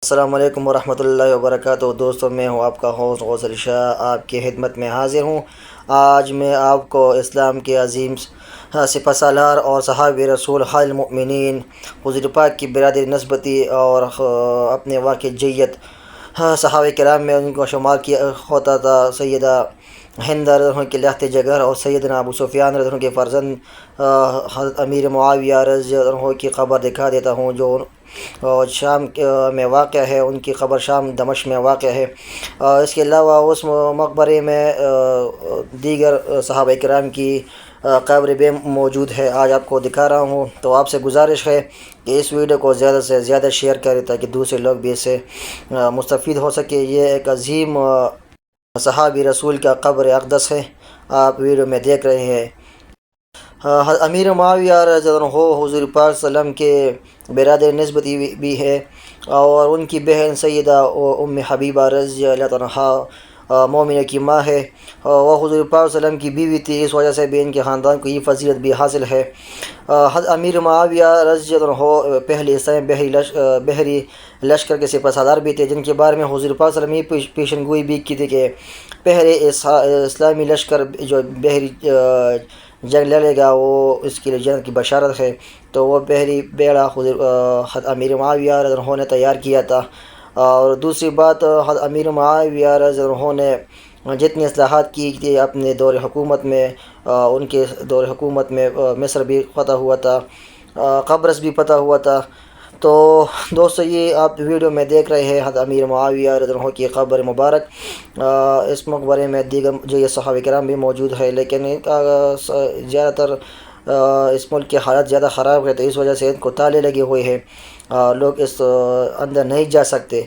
السلام علیکم ورحمۃ اللہ وبرکاتہ دوستوں، میں ہوں آپ کا ہوسٹ غوثر شاہ، آپ کی خدمت میں حاضر ہوں۔ آج میں آپ کو اسلام کے عظیم سپہ سالار اور صحابی رسول خیر المؤمنین حضور پاک کی برادری نسبتی اور اپنے واقعیت صحابہ کرام میں ان کو شمار کیا ہوتا تھا۔ سیدہ ہند رضی اللہ عنہ کے لخت جگر اور سیدنا ابو سفیان رضی اللہ عنہ کے فرزند حضرت امیر معاویہ رضی اللہ عنہ کی قبر دکھا دیتا ہوں، جو شام میں واقع ہے۔ ان کی قبر شام دمشق میں واقع ہے۔ اس کے علاوہ اس مقبرے میں دیگر صحابہ کرام کی قبر بھی موجود ہے، آج آپ کو دکھا رہا ہوں۔ تو آپ سے گزارش ہے کہ اس ویڈیو کو زیادہ سے زیادہ شیئر کریں تاکہ دوسرے لوگ بھی اس سے مستفید ہو سکے۔ یہ ایک عظیم صحابی رسول کا قبر اقدس ہے، آپ ویڈیو میں دیکھ رہے ہیں۔ امیر معاویہ رضی اللہ عنہ حضور پاک صلی اللہ علیہ وسلم کے برادر نسبتی بھی ہے، اور ان کی بہن سیدہ ام حبیبہ رضی اللہ عنہا مومنہ کی ماں ہے۔ وہ حضور پاک صلی اللہ علیہ وسلم کی بیوی تھی، اس وجہ سے بھی ان کے خاندان کو یہ فضیلت بھی حاصل ہے۔ امیر معاویہ رضی اللہ عنہ پہلے اسلامی بحری لشکر کے سپہ سالار بھی تھے، جن کے بارے میں حضور پاک صلی اللہ علیہ وسلم نے پیشن گوئی بھی کی تھی کہ پہلے اسلامی لشکر جو بحری جنگ لڑے گا وہ اس کے لیے جنت کی بشارت ہے۔ تو وہ بحری بیڑا امیر معاویہ رضی اللہ عنہ نے تیار کیا تھا۔ اور دوسری بات، امیر معاویہ رضی اللہ عنہ نے جتنی اصلاحات کی تھی اپنے دور حکومت میں، ان کے دور حکومت میں مصر بھی فتح ہوا تھا، قبرص بھی فتح ہوا تھا۔ تو دوستو، یہ آپ ویڈیو میں دیکھ رہے ہیں حضرت امیر معاویہ رضی اللہ عنہ کی قبر مبارک۔ اس مقبرے میں دیگر جو یہ صحابہ کرام بھی موجود ہے، لیکن زیادہ تر اس ملک کے حالات زیادہ خراب ہے، تو اس وجہ سے ان کو تالے لگے ہوئے ہیں، لوگ اس اندر نہیں جا سکتے۔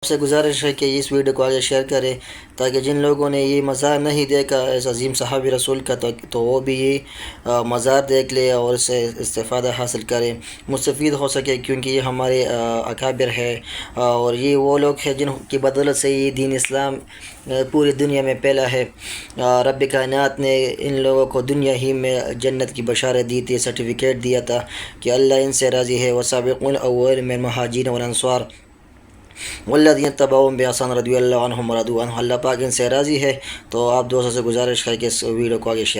آپ سے گزارش ہے کہ اس ویڈیو کو آگے شیئر کریں تاکہ جن لوگوں نے یہ مزار نہیں دیکھا اس عظیم صحابی رسول کا تو وہ بھی یہ مزار دیکھ لے اور اس سے استفادہ حاصل کریں، مستفید ہو سکے، کیونکہ یہ ہمارے اکابر ہے، اور یہ وہ لوگ ہیں جن کی بدولت سے یہ دین اسلام پوری دنیا میں پھیلا ہے۔ رب کائنات نے ان لوگوں کو دنیا ہی میں جنت کی بشارت دی تھی، سرٹیفکیٹ دیا تھا کہ اللہ ان سے راضی ہے۔ والسابقون الاولون من المہاجرین والانصار والذین اتبعوہم بإحسان رضی اللہ عنہم ورضوا عنہ، اللہ پاک ان سے راضی ہے۔ تو آپ دوستوں سے گزارش ہے کہ اس ویڈیو کو آگے شیئر